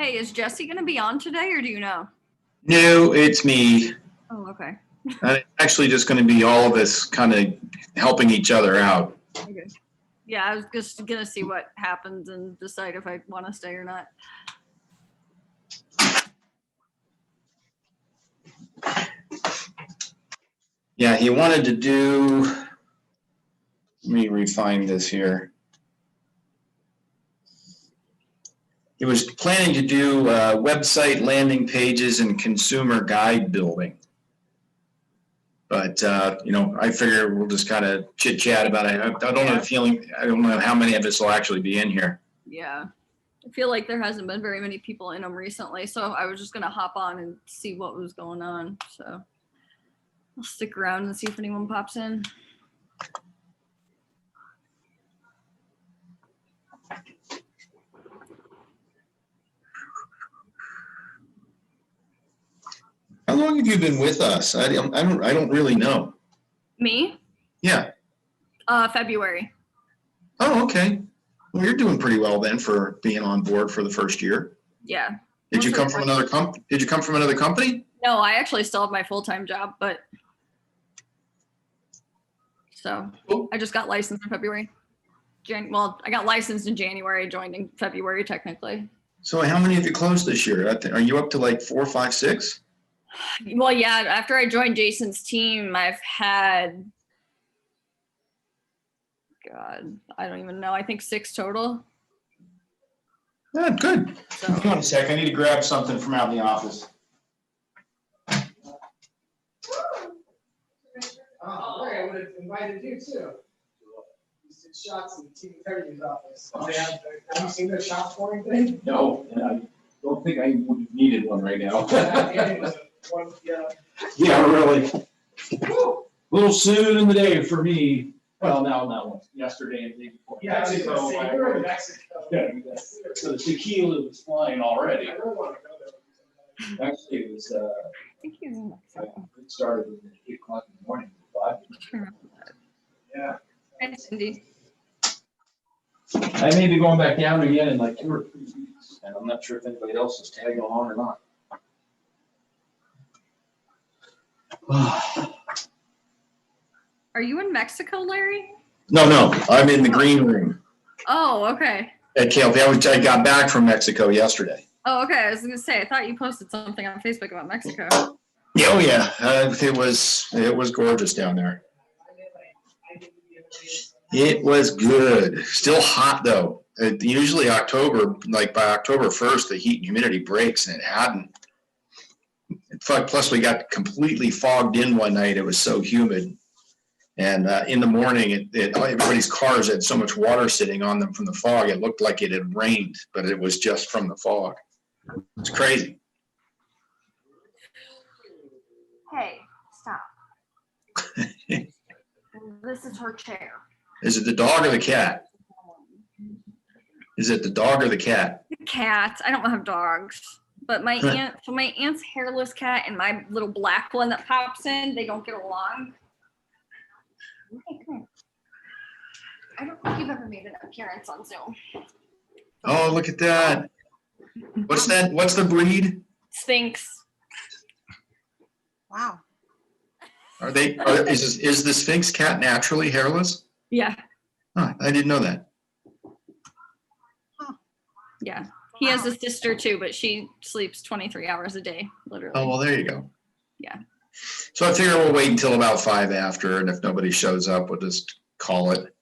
Hey, is Jesse going to be on today, or do you know? No, it's me. Oh, okay. It's actually just going to be all of us kind of helping each other out. Okay. Yeah, I was just going to see what happens and decide if I want to stay or not. Yeah, he wanted to do, let me refine this here. He was planning to do website landing pages and consumer guide building. But, I figure we'll just kind of chit chat about it. I don't have a feeling, I don't know how many of us will actually be in here. Yeah. I feel like there hasn't been very many people in them recently, so I was just going to hop on and see what was going on. So I'll stick around and see if anyone pops in. How long have you been with us? I don't really know. Me? Yeah. February. Oh, okay. Well, you're doing pretty well then for being on board for the first year. Yeah. Did you come from another company? No, I actually still have my full-time job, but so I just got licensed in February. Well, I got licensed in January, joined in February technically. So how many have you closed this year? Are you up to like 4, 5, 6? Well, yeah, after I joined Jason's team, I've had, God, I don't even know. I think 6 total. Yeah, good. So, Hang on a sec. I need to grab something from out in the office. Oh, I would have invited you too. You did shots in Team Terry's office. Have you seen the shot scoring thing? No, and I don't think I would have needed one right now. Yeah. Really. Little soon in the day for me. Well, now, not once, yesterday and the day before. Yeah, I was gonna say, you were in Mexico. Yeah, so the tequila was flying already. I really want to go there. Actually, it was, I think he's in Mexico. it started at 8 o'clock in the morning. 5. Yeah. Hi, Cindy. I may be going back down again in like 2 or 3 weeks, and I'm not sure if anybody else is tagging along or not. Are you in Mexico, Larry? No, I'm in the green room Oh, okay. at KLP. I got back from Mexico yesterday. Oh, okay. I was gonna say, I thought you posted something on Facebook about Mexico. Oh yeah, it was gorgeous down there. It was good. Still hot though. Usually October, like by October 1st, the heat and humidity breaks, and it hadn't. Plus, we got completely fogged in one night. It was so humid. And in the morning, everybody's cars had so much water sitting on them from the fog. It looked like it had rained, but it was just from the fog. It's crazy. Hey, stop. This is her chair. Is it the dog or the cat? Is it the dog or the cat? The cat. I don't have dogs, but my aunt's hairless cat and my little black one that pops in, they don't get along. Hey, come here. I don't think you've ever made an appearance on Zoom. Oh, look at that. What's that? What's the breed? Sphinx. Wow. Is the Sphinx cat naturally hairless? Yeah. Huh, I didn't know that. Yeah. He has a sister too, but she sleeps 23 hours a day, literally. Oh, well, there you go. Yeah. So I figure we'll wait until about 5 after, and if nobody shows up, we'll just call it.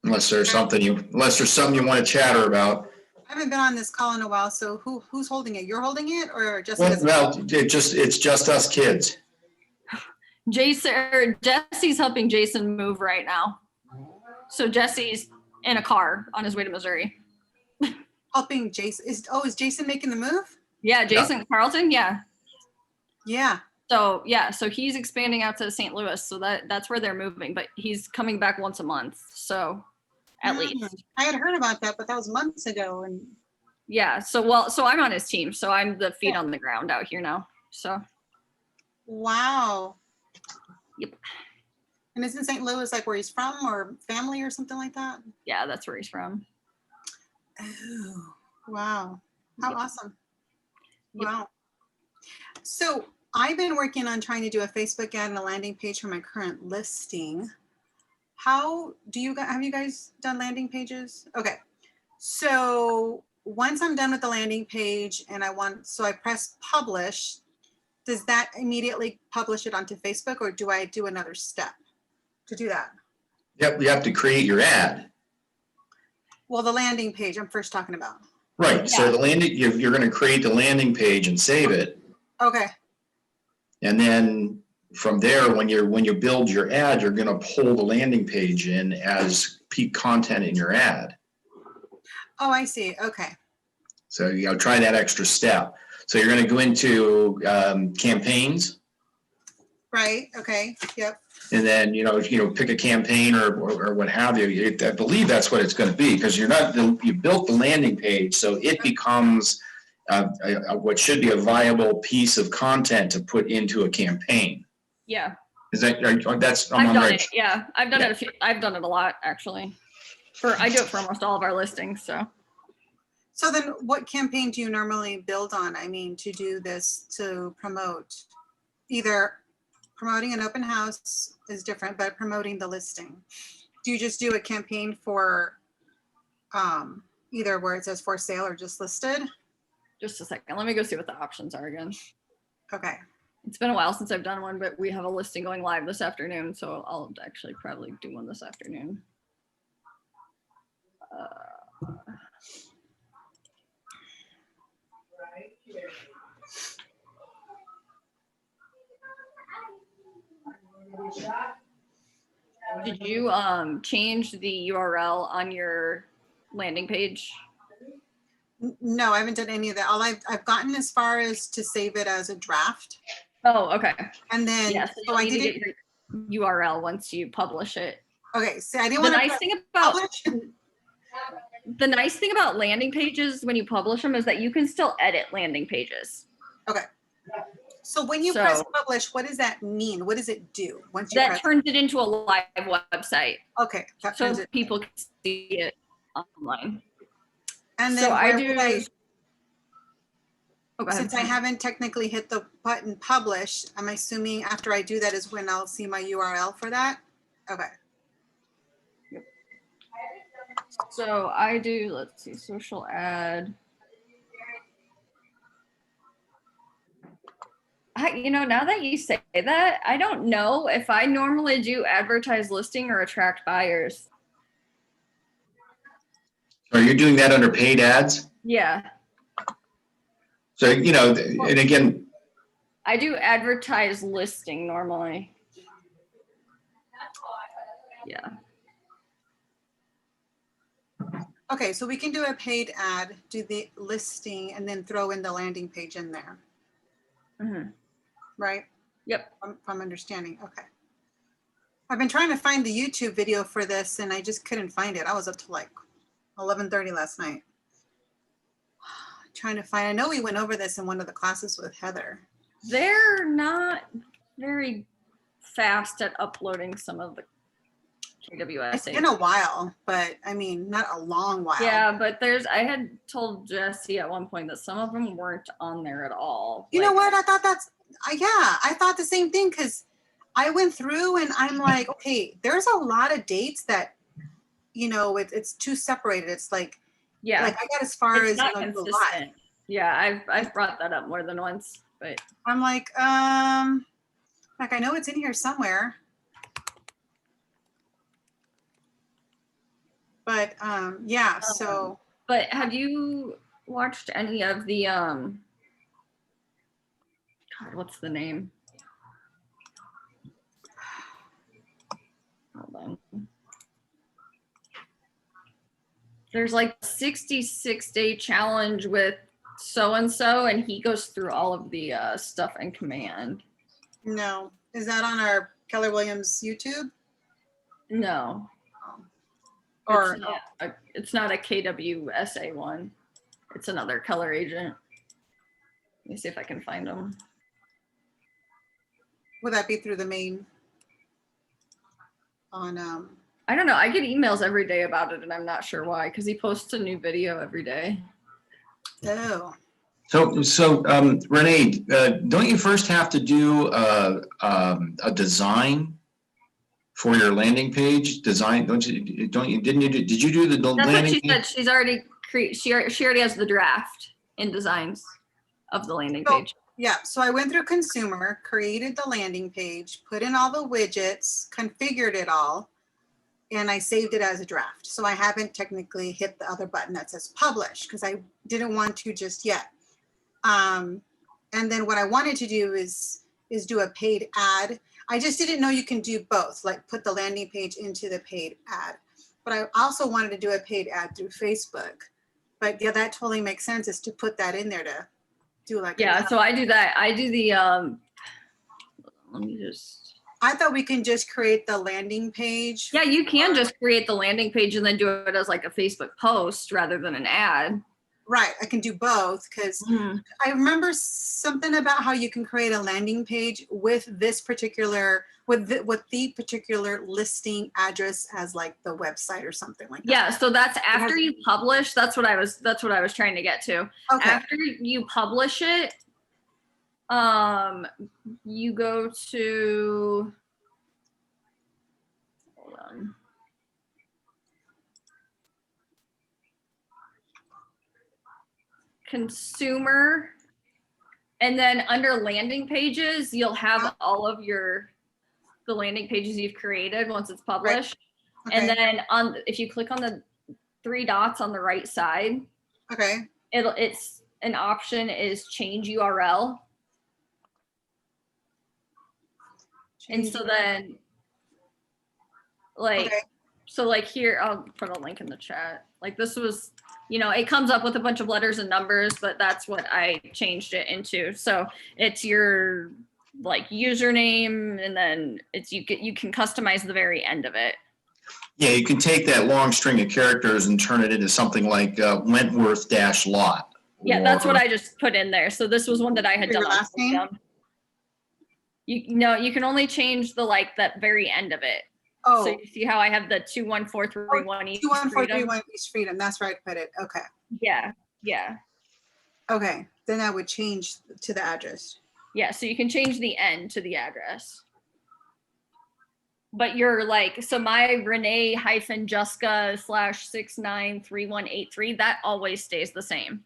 Unless there's something you want to chatter about. I haven't been on this call in a while, so who's holding it? You're holding it, or just? Well, it's just us kids. Jesse's helping Jason move right now. So Jesse's in a car on his way to Missouri. Helping Jason. Is Jason making the move? Yeah, Jason Carlton. Yeah. Yeah. So he's expanding out to St. Louis. So that's where they're moving, but he's coming back once a month. So at least. I had heard about that, but that was months ago. And yeah. So I'm on his team. So I'm the feet on the ground out here now. So. Wow. Yep. And isn't St. Louis like where he's from or family or something like that? Yeah, that's where he's from. Oh. Wow. How Yep. awesome. Yep. Wow. So I've been working on trying to do a Facebook ad and a landing page for my current listing. How do you guys, have you guys done landing pages? Okay. So once I'm done with the landing page and so I press publish, does that immediately publish it onto Facebook, or do I do another step to do that? Yep, you have to create your ad. Well, the landing page I'm first talking about. Right, so the landing, you're gonna create the landing page and save it. Okay. And then from there, when you build your ad, you're gonna pull the landing page in as peak content in your ad. Oh, I see. Okay. So you gotta try that extra step. So you're gonna go into campaigns, Right. Okay. Yep. and then pick a campaign or what have you. I believe that's what it's going to be, because you built the landing page, so it becomes what should be a viable piece of content to put into a campaign. Yeah. Is that that's I've on done right? it. Yeah. I've done it I've done it a lot, actually. I do it for almost all of our listings, so. So then what campaign do you normally build on? I mean, to do this, to promote, either promoting an open house is different, but promoting the listing. Do you just do a campaign for either where it says for sale or just listed? Just a second. Let me go see what the options are again. Okay. It's been a while since I've done one, but we have a listing going live this afternoon, so I'll actually probably do one this afternoon. Did you change the URL on your landing page? No, I haven't done any of that. All I've gotten as far as to save it as a draft. Oh, okay. And then, Yeah, so so you'll I need to didn't, get your URL once you publish it. okay, so I didn't The want to nice thing about publish. landing pages when you publish them is that you can still edit landing pages. So when you press So- publish, what does that mean? What does it do once you That press? turns it into a live website, Okay, that turns so it. people can see it online. And So then I where do. would I, Oh, go ahead. since I haven't technically hit the button publish, I'm assuming after I do that is when I'll see my URL for that? Okay. So I do, let's see, social ad. Now that you say that, I don't know if I normally do advertise listing or attract buyers. Are you doing that under paid ads? Yeah, So and again, I do advertise listing normally. Yeah. Okay, so we can do a paid ad, do the listing, and then throw in the landing page in there, Mhm. right? Yep. If I'm understanding, okay. I've been trying to find the YouTube video for this and I just couldn't find it. I was up to like 11:30 last night. Trying to find, I know we went over this in one of the classes with Heather. They're not very fast at uploading some of the It's KWSA. been a while, but I mean, not a long while. Yeah, but I had told Jesse at one point that some of them weren't on there at all. You know Like, what? I thought I thought the same thing because I went through and I'm like, okay, there's a lot of dates that, it's too separated. It's like yeah, I got as far it's as not the lot. consistent. Yeah, I've brought that up more than once, but I'm like I know it's in here somewhere. But yeah, so but have you watched any of the God, what's the name? Hold on. There's like 66-day challenge with so-and-so, and he goes through all of the stuff in Command. no. Is that on our Keller Williams YouTube? No, Or it's not a KWSA one. It's another color agent. Let me see if I can find them. would that be through the main on I don't know. I get emails every day about it, and I'm not sure why, because he posts a new video every day. Oh, So Renee, don't you first have to do a design for your landing page design? Didn't you did you do the That's what landing she page? said. She's already she already has the draft in designs of the landing So- page. yeah. So I went through consumer, created the landing page, put in all the widgets, configured it all, and I saved it as a draft. So I haven't technically hit the other button that says publish because I didn't want to just yet. And then what I wanted to do is do a paid ad. I just didn't know you can do both, like put the landing page into the paid ad. But I also wanted to do a paid ad through Facebook. But yeah, that totally makes sense, is to put that in there to do like. Yeah, so I do that. I do the let me just I thought we can just create the landing page. yeah, you can just create the landing page and then do it as like a Facebook post rather than an ad. Right, I can do both because I remember something about how you can create a landing page with this particular, with the particular listing address as like the website or something like that. Yeah, so that's after you publish. That's what I was trying to get to. Okay, After you publish it, you go to, hold on. Consumer, and then under landing pages, you'll have all of the landing pages you've created once it's published. And okay, then if you click on the 3 dots on the right side, okay, it's an option is change URL. And so then like, Okay. so like here, I'll put a link in the chat. Like this was, it comes up with a bunch of letters and numbers, but that's what I changed it into. So it's your like username, and then you can customize the very end of it. Yeah, you can take that long string of characters and turn it into something like Wentworth-lot. Yeah, that's what I just put in there. So this was one that I had For your done. On last name? System. You can only change the that very end of it. oh, So you see how I have the 21431 East 21431 East Freedom, that's where I put it, okay, Yeah. okay, then I would change to the address. Yeah, so you can change the end to the address. But you're like, so my Renee-Juska/693183, that always stays the same.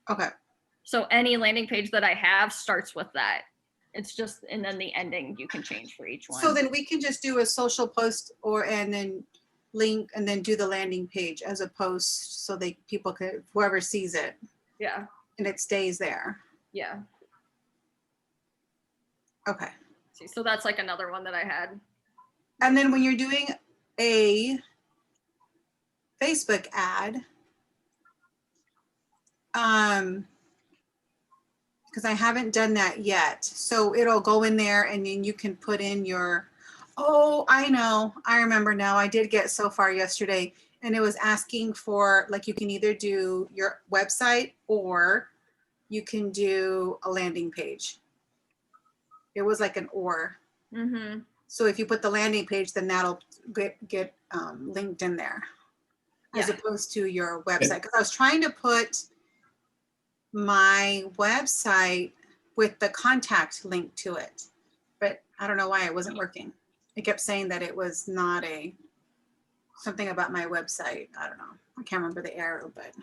Okay, So any landing page that I have starts with that. It's just, and then the ending you can change for each one. so then we can just do a social post and then link and then do the landing page as a post so people could, whoever sees it Yeah, and it stays there. yeah. Okay. See, so that's like another one that I had. And then when you're doing a Facebook ad, because I haven't done that yet. So it'll go in there and then you can put in your, oh, I know, I remember now. I did get so far yesterday and it was asking for, like, you can either do your website or you can do a landing page. It was like an or. Mm-hmm. So if you put the landing page, then that'll get linked in there as Yeah. opposed to your website. Because I was trying to put my website with the contact link to it, but I don't know why it wasn't working. It kept saying that it was not something about my website. I don't know. I can't remember the arrow, but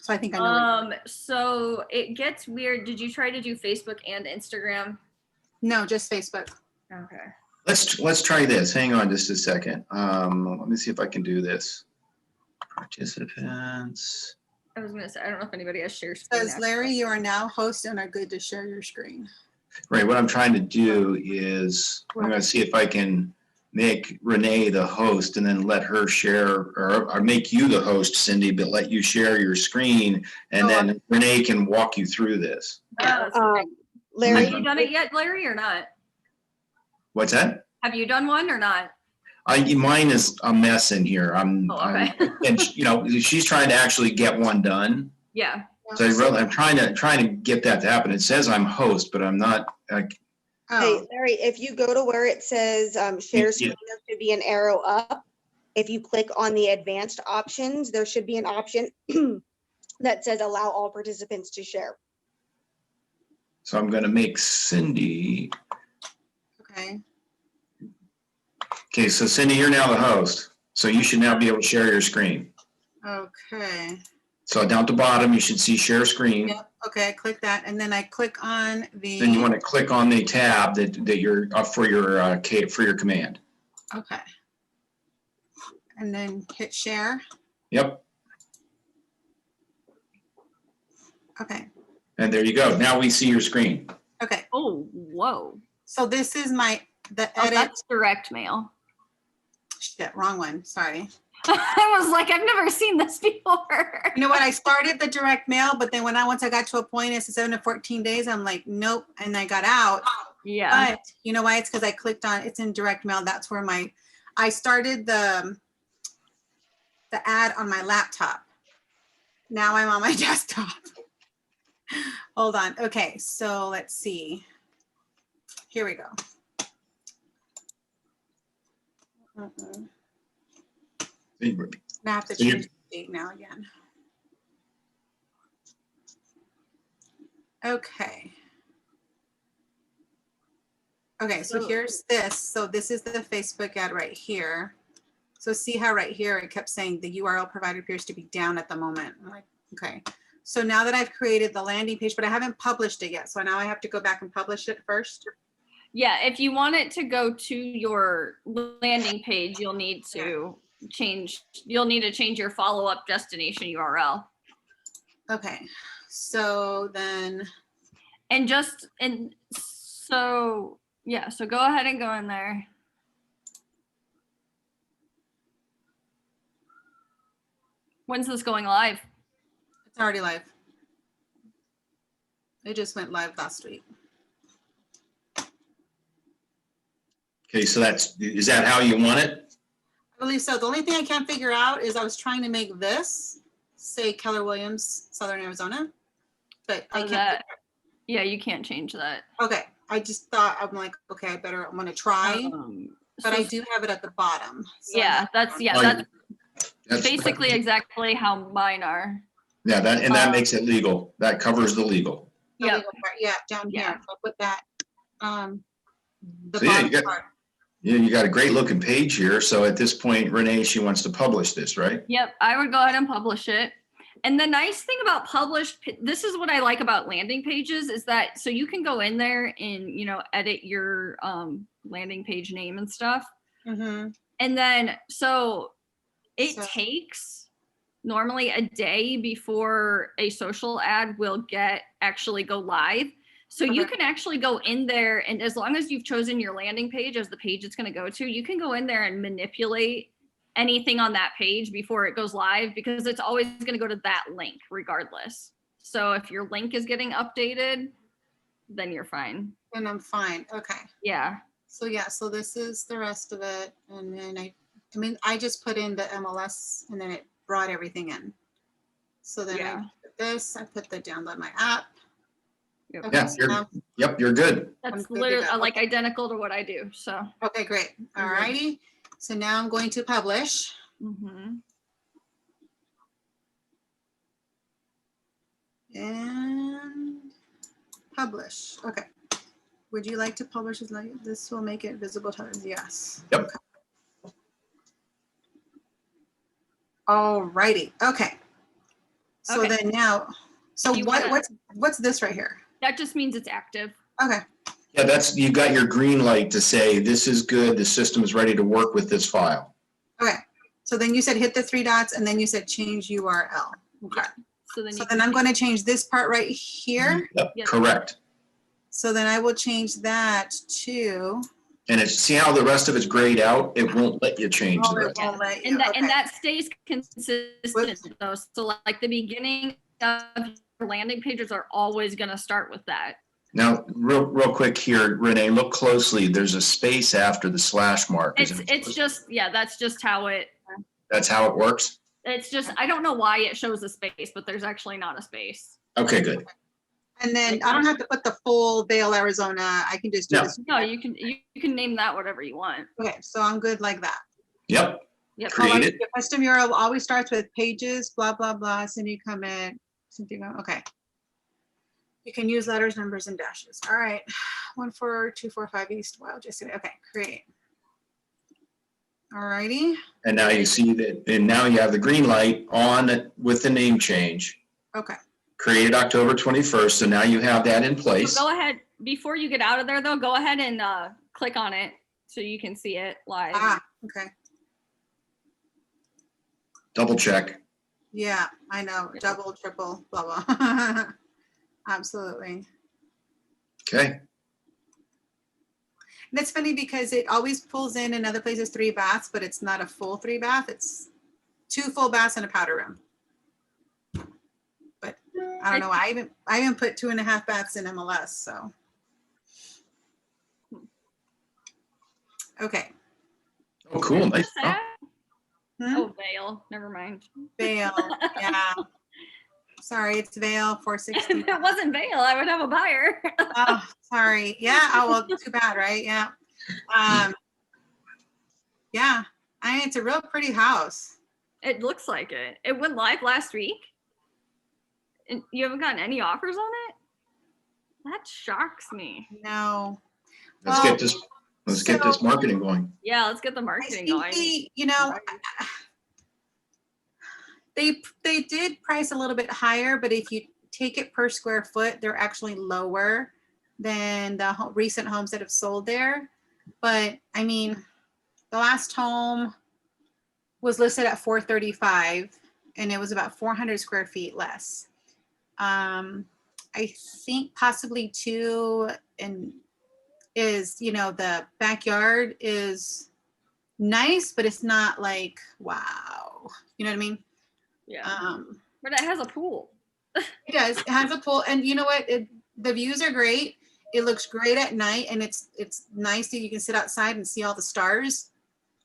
so I think I know. So it gets weird. Did you try to do Facebook and Instagram? No, just Facebook. Okay. Let's try this. Hang on just a second. Let me see if I can do this. Participants. I was gonna say, I don't know if anybody has share screen. Says Larry, you are now host and are good to share your screen. Right, what I'm trying to do is, I'm gonna see if I can make Renee the host and then let her share, or make you the host, Cindy, but let you share your screen, and then Renee can walk you through this. Yeah, that's okay. Larry, Have you done it yet, Larry, or not? What's that? Have you done one or not? Mine is a mess in here. Oh, okay. And she's trying to actually get one done. Yeah. So I'm trying to get that to happen. It says I'm host, but I'm not. hey, Oh, Larry, if you go to where it says share Yeah. screen, there should be an arrow up. if you click on the advanced options, there should be an option that says allow all participants to share. So I'm gonna make Cindy, Okay. okay, so Cindy, you're now the host. So you should now be able to share your screen. Okay. So down at the bottom, you should see share screen. Yep. Okay. I click that, and then I click on the. Then you want to click on the tab that you're for your command. Okay. And then hit share. Yep, Okay. and there you go. Now we see your screen. Okay. Oh, whoa. So this is the Oh, edit. that's direct mail. Shit, wrong one. Sorry. I was like, I've never seen this before. You know what? I started the direct mail, but then once I got to a point, it's 7 to 14 days. I'm like, nope. And I got out. Yeah. But you know why? It's because I clicked on it's in direct mail. That's where I started the ad on my laptop. Now I'm on my desktop. Hold on. Okay, so let's see. Here we go. I have to So you- change the date now again. Okay. Okay, so So- here's this. So this is the Facebook ad right here. So see how right here it kept saying the URL provider appears to be down at the moment. I'm like, okay. So now that I've created the landing page, but I haven't published it yet. So now I have to go back and publish it first. Yeah, if you want it to go to your landing page, you'll need to change your follow-up destination URL. Okay, so then, So go ahead and go in there. When's this going live? it's already live. It just went live last week. Okay, so is that how you want it? I believe so. The only thing I can't figure out is I was trying to make this say Keller Williams, Southern Arizona, but I Oh, can't. that- Yeah, you can't change that. Okay, I just thought, I'm like, okay, I'm gonna try, but I So- do have it at the bottom. So I Yeah, have- that's Oh, that's basically exactly how mine are. Yeah, that um, makes it legal. That covers the legal. the Yep. legal part, yeah, down here. Yeah. So I'll put that, the So, yeah, you bottom got- part. Yeah, you got a great looking page here. So at this point, Renee, she wants to publish this, right? Yep, I would go ahead and publish it. And the nice thing about this is what I like about landing pages is that so you can go in there and edit your landing page name and stuff. Mhm. And then so it So- takes normally a day before a social ad will actually go live. So you Okay. can actually go in there, and as long as you've chosen your landing page as the page it's going to go to, you can go in there and manipulate anything on that page before it goes live, because it's always going to go to that link regardless. So if your link is getting updated, then you're fine. And I'm fine, okay. Yeah. So yeah, so this is the rest of it, and then I just put in the MLS, and then it brought everything in. So then Yeah. I put this, I put the download my app. Yep. Okay, Yeah, so now- you're good. That's I'm good to literally go. like identical to what I do. So. Okay, great. All righty. So now I'm going to publish. Mhm. And publish. Okay. Would you like to publish this will make it visible to others? Yes. Yep. Okay. All righty. Okay. So Okay. then now, so Do you wanna- what's this right here? That just means it's active. Okay. Yeah, you got your green light to say, this is good, the system is ready to work with this file. Okay. So then you said hit the 3 dots, and then you said change URL. Okay. So then So you then can I'm going to change this part right here. Yep, Yep. correct. So then I will change that to. And see how the rest of it's grayed out? It won't let you change Oh, the it rest. won't let you. and that Okay. and that stays consistent Whoops. though. So like the beginning of your landing pages are always going to start with that. Now, real quick here, Renee, look closely. There's a space after the slash mark. It's just that's just how That's how it works? it's just I don't know why it shows a space, but there's actually not a space. Okay, good. And then I don't have to put the full Vail, Arizona. I can just do No. this. No, you can name that whatever you want. Okay, so I'm good like that. Yep. Yep. Create it. Your custom URL always starts with pages, blah, blah, blah, Cindy comment, something, okay. You can use letters, numbers, and dashes. All right, 14245 East Wild, just okay, create. All righty, And now you see that, and now you have the green light on with the name change. okay. Created October 21st, so now you have that in place. So go ahead, before you get out of there though, go ahead and click on it so you can see it live. Ah, okay. Double check. Yeah, I know, double, triple, blah, blah. Absolutely. Okay. And it's funny because it always pulls in other places 3 baths, but it's not a full 3 bath. It's 2 full baths and a powder room. But I don't know. I even put 2.5 baths in MLS. So okay. Oh, cool. Nice. Oh, Hmm? Oh, Vale, never mind. Vale. Yeah. Sorry, it's Vale 460. If it wasn't Vale, I would have a buyer. Oh, sorry. Yeah. Oh, well, too bad, right? Yeah. Yeah. I mean, it's a real pretty house. It looks like it. It went live last week. And you haven't gotten any offers on it? That shocks me. No. let's Well, get this. Let's get this marketing going. Yeah, let's get the I marketing think going. they did price a little bit higher, but if you take it per square foot, they're actually lower than the recent homes that have sold there. But I mean, the last home was listed at 435 and it was about 400 square feet less. I think possibly too, and is, the backyard is nice, but it's not like, wow. You know what I mean? Yeah. But it has a pool. It does. It has a pool, and you know what? The views are great. It looks great at night, and it's nice that you can sit outside and see all the stars.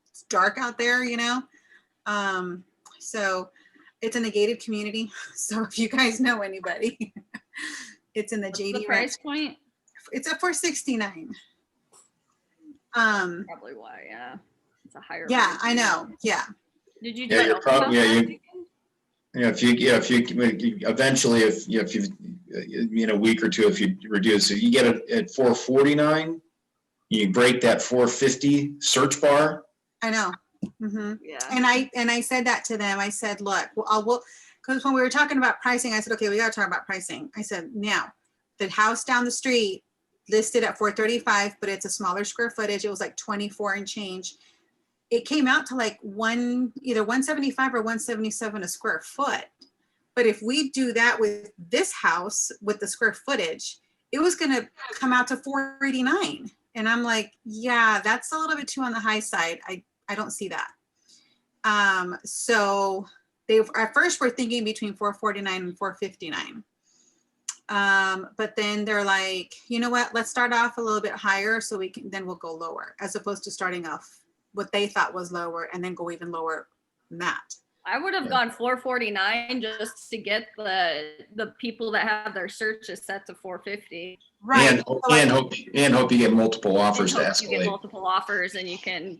It's dark out there, So it's in a gated community. So if you guys know anybody, it's in the What's JD the price point? It's at 469. Probably why, yeah. It's a higher. Yeah, price I point. know. Yeah. Did you do Yeah, it you're open house probably, yeah, last you, if you eventually, if in a week or two, if you reduce it, you get it at 449, you break that 450 search bar. I know. Mm-hmm. Yeah. And I said that to them. I said, look, because when we were talking about pricing, I said, okay, we got to talk about pricing. I said, now the house down the street listed at 435, but it's a smaller square footage. It was like 24 and change. It came out to like either 175 or 177 a square foot. But if we do that with this house with the square footage, it was going to come out to 489. And I'm like, yeah, that's a little bit too on the high side. I don't see that. So they at first were thinking between 449 and 459. But then they're like, you know what, let's start off a little bit higher so then we'll go lower, as opposed to starting off what they thought was lower and then go even lower than that. I would have gone 449 just to get the people that have their searches set to 450. Right. And hope you get multiple offers to And hope you get escalate. multiple offers and you can,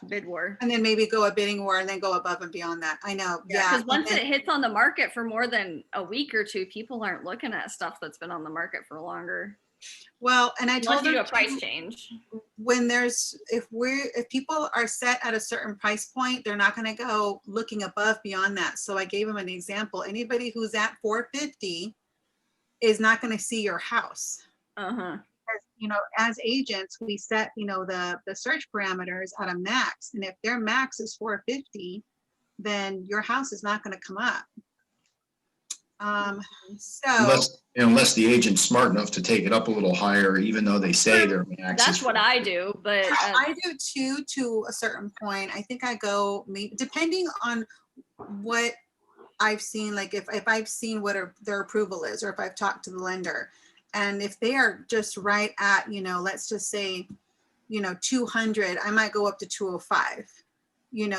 bid war. And then maybe go a bidding war and then go above and beyond that. I know. Yeah. Because once it hits on the market for more than a week or two, people aren't looking at stuff that's been on the market for longer. Well, and I Unless told you do them a price change. when if people are set at a certain price point, they're not going to go looking above beyond that. So I gave them an example. Anybody who's at 450 is not going to see your house. Uh-huh. As agents, we set, the search parameters at a max. And if their max is 450, then your house is not going to come up. Unless the agent's smart enough to take it up a little higher, even though they say their max. That's what I do, but I do too, to a certain point. I think I go, depending on what I've seen, like if I've seen what their approval is, or if I've talked to the lender. And if they are just right at, let's just say, 200, I might go up to 205,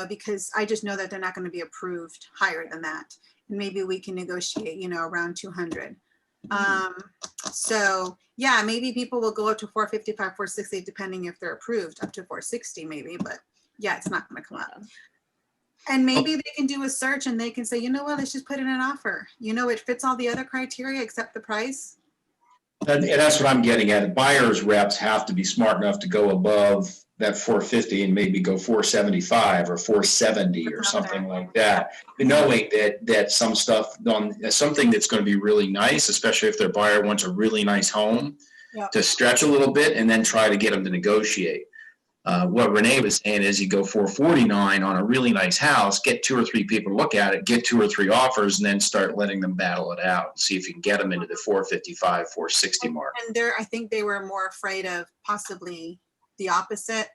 because I just know that they're not going to be approved higher than that. And maybe we can negotiate, around 200. So yeah, maybe people will go up to 455, 460, depending if they're approved, up to 460 maybe, but yeah, it's not going to come up. And maybe they can do a search and they can say, you know what, let's just put in an offer. You know, it fits all the other criteria except the price. And that's what I'm getting at. Buyers reps have to be smart enough to go above that 450 and maybe go 475 or 470 or something like that. Knowing that some stuff on something that's going to be really nice, especially if their buyer wants a really nice home, Yeah. to stretch a little bit and then try to get them to negotiate. What Renee was saying is you go 449 on a really nice house, get 2 or 3 people to look at it, get 2 or 3 offers, and then start letting them battle it out. See if you can get them into the 455, 460 mark. And I think they were more afraid of possibly the opposite,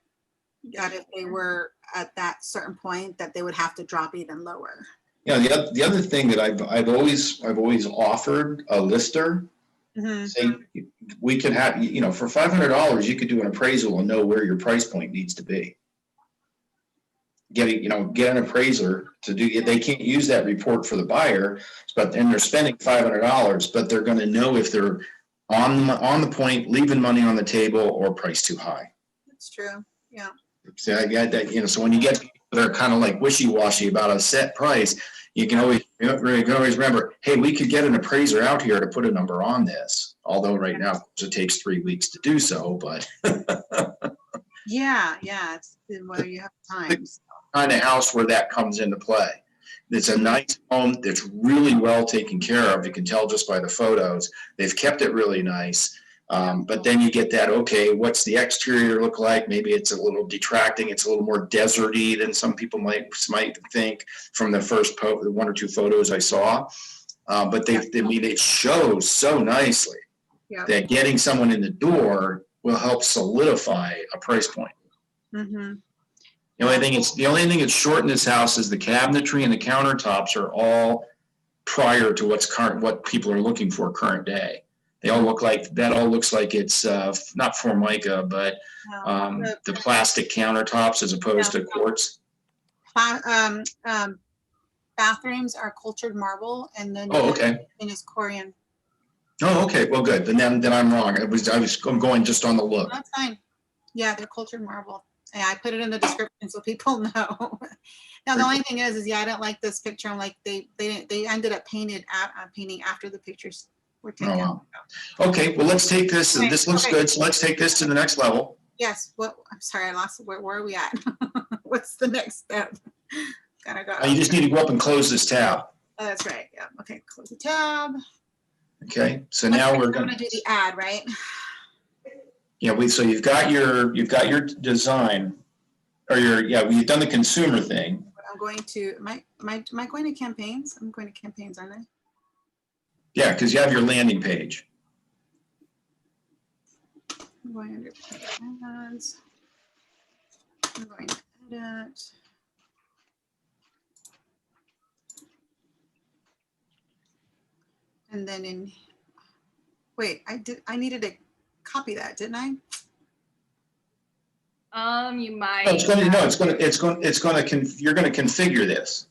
that if they were at that certain point, that they would have to drop even lower. Yeah, the other thing that I've always offered a lister, Mhm. say we could have, for $500 you could do an appraisal and know where your price point needs to be. Get an appraiser to do. They can't use that report for the buyer, but then they're spending $500, but they're going to know if they're on the point, leaving money on the table, or price too high. That's true. Yeah. So I got that. So when you get people that are kind of like wishy-washy about a set price, you can always remember, hey, we could get an appraiser out here to put a number on this. Although right now, of course, it takes 3 weeks to do so, but Yeah. It's whether you have time. kind of house where that comes into play. It's a nice home that's really well taken care of. You can tell just by the photos. They've kept it really nice. But then you get that, okay, what's the exterior look like? Maybe it's a little detracting. It's a little more deserty than some people might think from the first 1 or 2 photos I saw. But it shows so nicely Yeah. that getting someone in the door will help solidify a price point. Mm-hmm. The only thing that's short in this house is the cabinetry and the countertops are all prior to what people are looking for current day. That all looks like it's not Formica, but the plastic countertops as opposed to quartz. Bathrooms are cultured marble, and then Oh, okay. and is Corian. Oh, okay. Well, good. Then I'm wrong. I'm going just on the look. That's fine. Yeah, they're cultured marble. Yeah, I put it in the description so people know. Now the only thing is I don't like this picture. I'm like they ended up painting after the pictures were taken. Oh, wow. Okay. Well, let's take this. Okay, This looks okay. good. So let's take this to the next level. Yes. I'm sorry, I lost. Where are we at? What's the next step? Gotta go. You just need to go up and close this tab. Oh, that's right. Yeah. Okay. Close the tab. Okay. So now we're I'm going gonna do the ad, right? Yeah, so you've got your design, or you've done the consumer thing. I'm going to. Am I going to campaigns? I'm going to campaigns, aren't I? Yeah, because you have your landing page. I'm going under ads. I'm going to edit. And then I needed to copy that, didn't I? You might. You're going to configure this.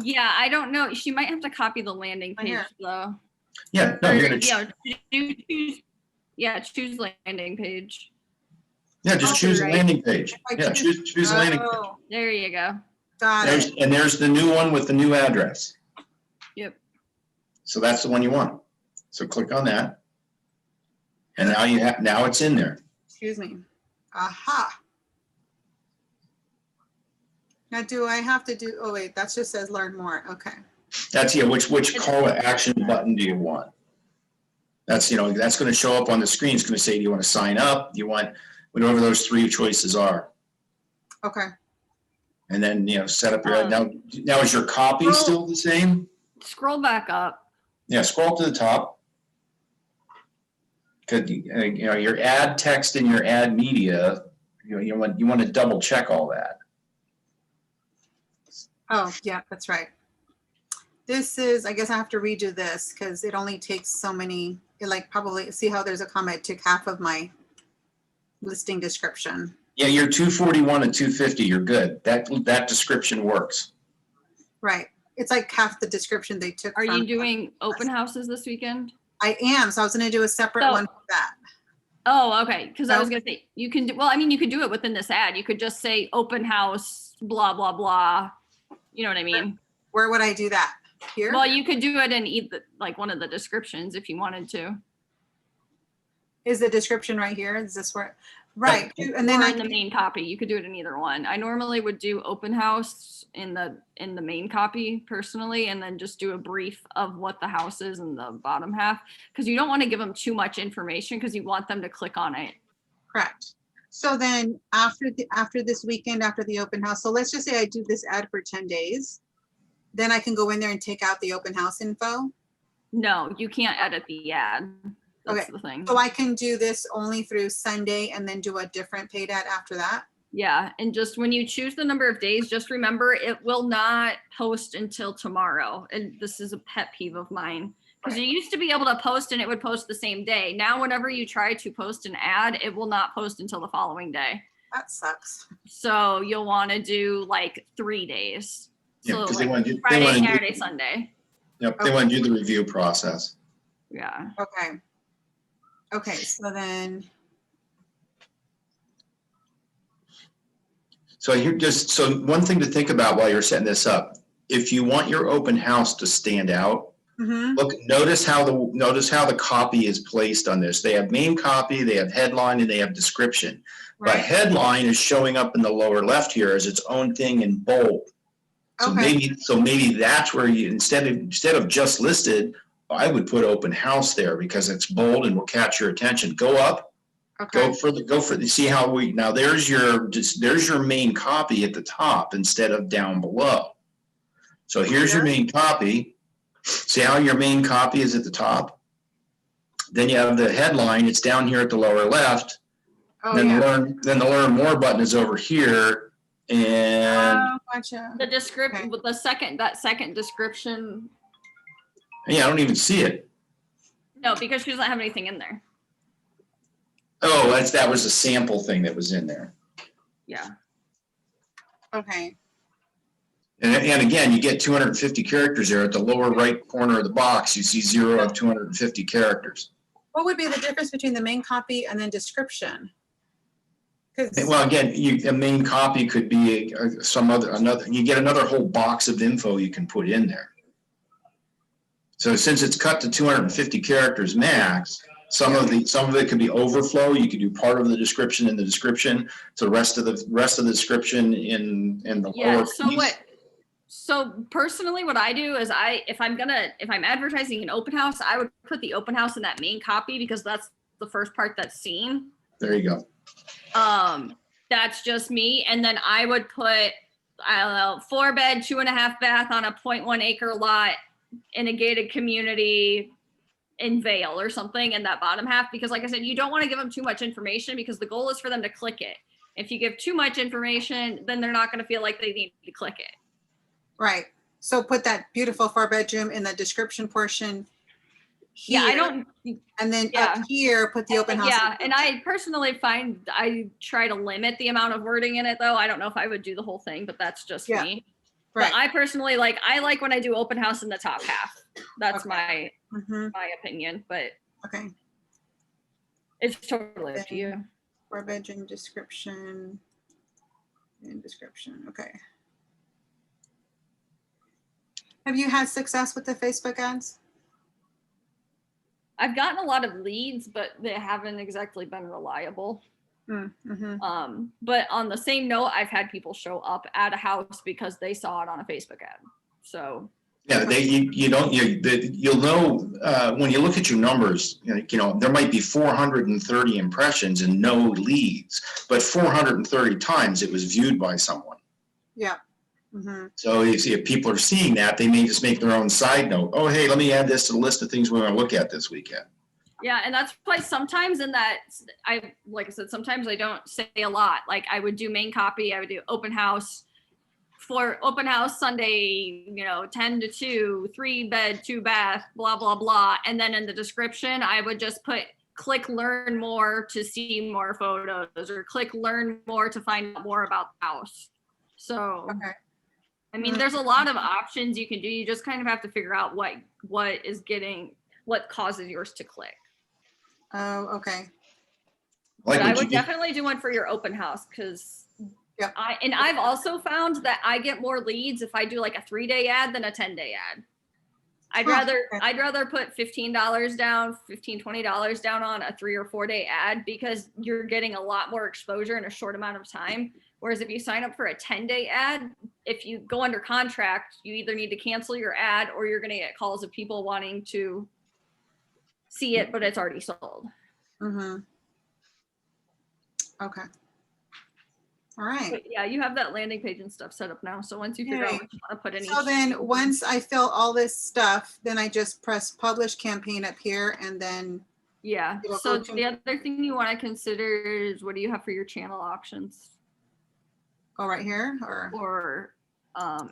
Yeah, I don't know. She might have to copy the landing Right page here. though. Yeah, no, you're going to. Choose landing page. Yeah, just choose the landing page. Yeah, choose the landing page. Oh, There you go. got it. There's the new one with the new address. Yep. So that's the one you want. So click on that. And now it's in there. Excuse me. Aha. Now, do I have to do? Oh wait, that just says learn more. Okay. That's which call to action button do you want? That's going to show up on the screen. It's going to say, do you want to sign up? Do you want whatever those 3 choices are? Okay. And then, set up your, now is your copy still the same? Scroll back up. Yeah, scroll to the top. Could your ad text and your ad media, you want to double check all that. Oh, yeah, that's right. This is, I guess I have to redo this because it only takes so many, probably, see how there's a comment, took half of my listing description. Yeah, you're 241 and 250, you're good. That description works. Right. It's like half the description they took. Are you from- doing open houses this weekend? I am. So I was going to do a separate So- one for that. Oh, okay. Because I was No. gonna say you can do. Well, I mean, you could do it within this ad. You could just say open house, blah blah blah, You know what I mean? Where would I do that? Here? Well, you could do it in either, like one of the descriptions if you wanted to. Is the description right here? Is this where? Right. And then Or I in the can, main copy, you could do it in either one. I normally would do open house in the main copy personally, and then just do a brief of what the house is in the bottom half, because you don't want to give them too much information because you want them to click on it. correct. So then after this weekend, after the open house, so let's just say I do this ad for 10 days, then I can go in there and take out the open house info. No, you can't edit the ad. That's Okay. the thing. So I can do this only through Sunday and then do a different paid ad after that. Yeah, and just when you choose the number of days, just remember it will not post until tomorrow. And this is a pet peeve of mine. Because you used to be able to post and it would post the same day. Now, whenever you try to post an ad, it will not post until the following day. That sucks. So you'll want to do like 3 days. Yeah, So 'cause they like wanna do- they Friday, wanna do- Saturday, Sunday. Yep, they want to do the review process. Yeah. Okay. Okay, so then, So one thing to think about while you're setting this up, if you want your open house to stand out, mhm, notice how the copy is placed on this. They have main copy, they have headline, and they have description. But right, headline is showing up in the lower left here as its own thing in bold. So okay, maybe that's where you, instead of just listed, I would put open house there because it's bold and will catch your attention. Go up, okay, see how now there's your main copy at the top instead of down below. So here's your main copy. See how your main copy is at the top? Then you have the headline, it's down here at the lower left. oh, Then yeah. the learn more button is over here. And Oh, gotcha. The description, Okay. with that second description, yeah, I don't even see it. no, because she doesn't have anything in there. Oh, that was a sample thing that was in there. Yeah. Okay, And again, you get 250 characters there at the lower right corner of the box. You see 0 of 250 characters. what would be the difference between the main copy and then description? 'Cause- Well, again, a main copy could be you get another whole box of info you can put in there. So since it's cut to 250 characters max, some of it could be overflow. You could do part of the description in the description, so the rest of the description in the Yeah. lower So piece. So personally, what I do is if I'm advertising an open house, I would put the open house in that main copy because that's the first part that's seen. There you go. That's just me. And then I would put, I don't know, 4-bed, 2.5 bath on a 0.1 acre lot in a gated community in Vale or something in that bottom half. Because like I said, you don't want to give them too much information because the goal is for them to click it. If you give too much information, then they're not going to feel like they need to click it. Right, so put that beautiful 4-bedroom in the description portion. Yeah, I here, don't. And then yeah. up here, put the open house. Yeah, and I personally find I try to limit the amount of wording in it though. I don't know if I would do the whole thing, but that's just Yeah, me. Right. But I personally I like when I do open house in the top half. That's Okay. Mhm, my opinion, but okay, it's totally up to you. 4-bedroom description. And description, okay. Have you had success with the Facebook ads? I've gotten a lot of leads, but they haven't exactly been reliable. Mm-hmm. But on the same note, I've had people show up at a house because they saw it on a Facebook ad. So Yeah, you'll know when you look at your numbers. There might be 430 impressions and no leads, but 430 times it was viewed by someone. Yeah. Mm-hmm. So if people are seeing that, they may just make their own side note. Oh, hey, let me add this to the list of things we want to look at this weekend. yeah, and that's why sometimes like I said, sometimes I don't say a lot. Like I would do main copy, I would do open house for open house Sunday, 10 to 2, 3-bed, 2-bath, blah, blah, blah. And then in the description, I would just put click learn more to see more photos or click learn more to find out more about the house. So, Okay. I mean, there's a lot of options you can do. You just kind of have to figure out what causes yours to click. Oh, okay. Like But I what you would did. definitely do one for your open house because Yep. I've also found that I get more leads if I do like a 3-day ad than a 10-day ad. Huh, okay. I'd rather put $15 down, $20 down on a 3 or 4-day ad because you're getting a lot more exposure in a short amount of time. Whereas if you sign up for a 10-day ad, if you go under contract, you either need to cancel your ad or you're going to get calls of people wanting to see it, but it's already sold. Mm-hmm. Okay. All right. But yeah, you have that landing page and stuff set up now. So once you figure out Yay. what you want to put in So each- then, once I fill all this stuff, then I just press publish campaign up here, and then, yeah. it'll So go to- the other thing you want to consider is what do you have for your channel options go right here, or, or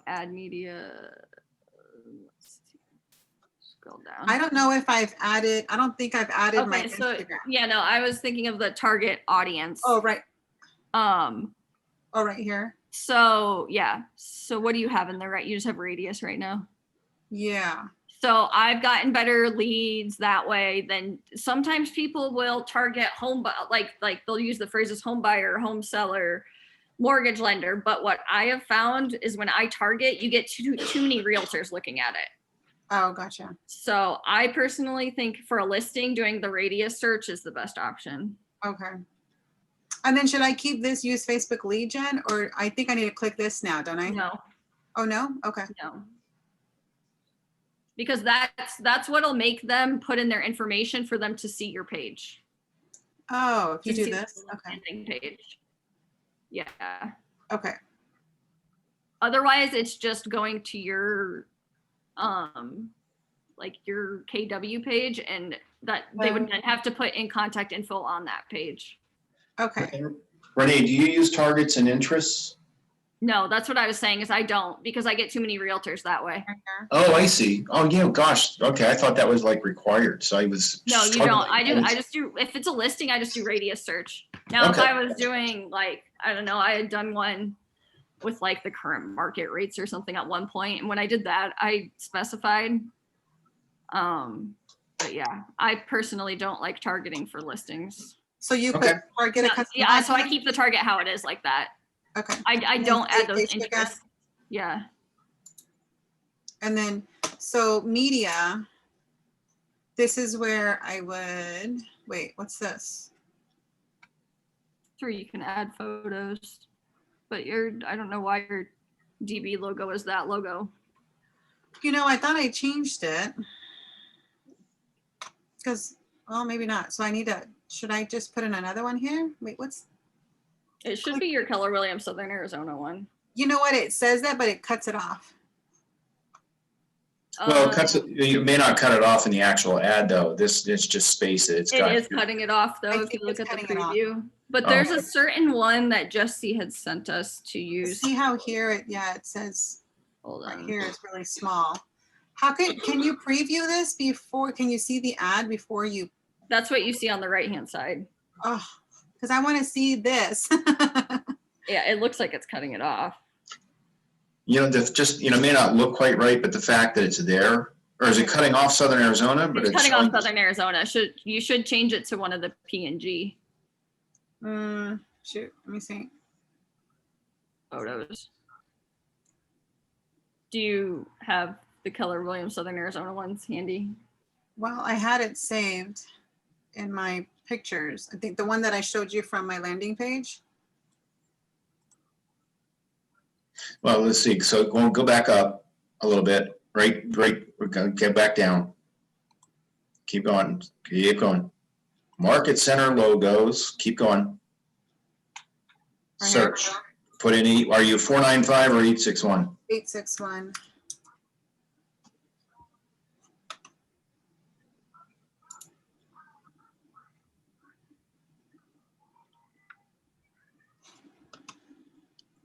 ad media? Let's see. Scroll down. I don't know if I've added, I don't think I've added my Okay, so Instagram. yeah, no, I was thinking of the target audience. Oh, right. Oh, right here. so yeah. So what do you have in there, right? You just have radius right now. Yeah. So I've gotten better leads that way than sometimes people will target like they'll use the phrases home buyer, home seller, mortgage lender. But what I have found is when I target, you get too many realtors looking at it. Oh, gotcha. So I personally think for a listing, doing the radius search is the best option. Okay. And then should I keep this use Facebook lead gen, or I think I need to click this now, don't I? No, Oh, no? Okay. no. Because that's what'll make them put in their information for them to see your page. Oh, if you To do see this, the okay. landing page. Yeah. Okay. Otherwise, it's just going to your like your KW page, and that they would then have to put in contact info on that page. Okay. Renee, do you use targets and interests? No, that's what I was saying is I don't because I get too many realtors that way. Right here. Oh, I see. Oh, yeah, gosh. Okay, I thought that was like required, so I was. No, you struggling. don't. I just do, if it's a listing, I just do radius search. Now, if Okay. I was doing like, I don't know, I had done one with like the current market rates or something at one point. And when I did that, I specified. But yeah, I personally don't like targeting for listings. So you Okay. put target a No, custom. yeah, so I audience? keep the target how it is like that. Okay. I then don't say add those Facebook ad? interests. Yeah. And then, so media, this is where I would, wait, what's this? Sure, you can add photos, but I don't know why your DB logo is that logo. You know, I thought I changed it. Because, well, maybe not. So I need to, should I just put in another one here? Wait, what's, It should be your Keller Williams Southern Arizona one. you know what? It says that, but it cuts it off. Well, you may not cut it off in the actual ad though. It's just space it. It's It got. is cutting it off though, I if you think look it's at the cutting it off. preview. But Oh, there's okay. a certain one that Jesse had sent us to use. See how here, it says Hold right on. here is really small. How can you preview this before, can you see the ad before you, That's what you see on the right-hand side. oh, because I want to see this. Yeah, it looks like it's cutting it off. You know, may not look quite right, but the fact that it's there, or is it cutting off Southern Arizona? But It's cutting off showing- Southern Arizona. You should change it to one of the PNG Shoot, let me see. photos. Do you have the Keller Williams Southern Arizona ones handy? Well, I had it saved in my pictures. I think the one that I showed you from my landing page. Well, let's see. So go back up a little bit. Right. We're gonna get back down. Keep going. Keep going. Market center logos. Keep going. Right here. Search. Put in are you 495 or 861? 861.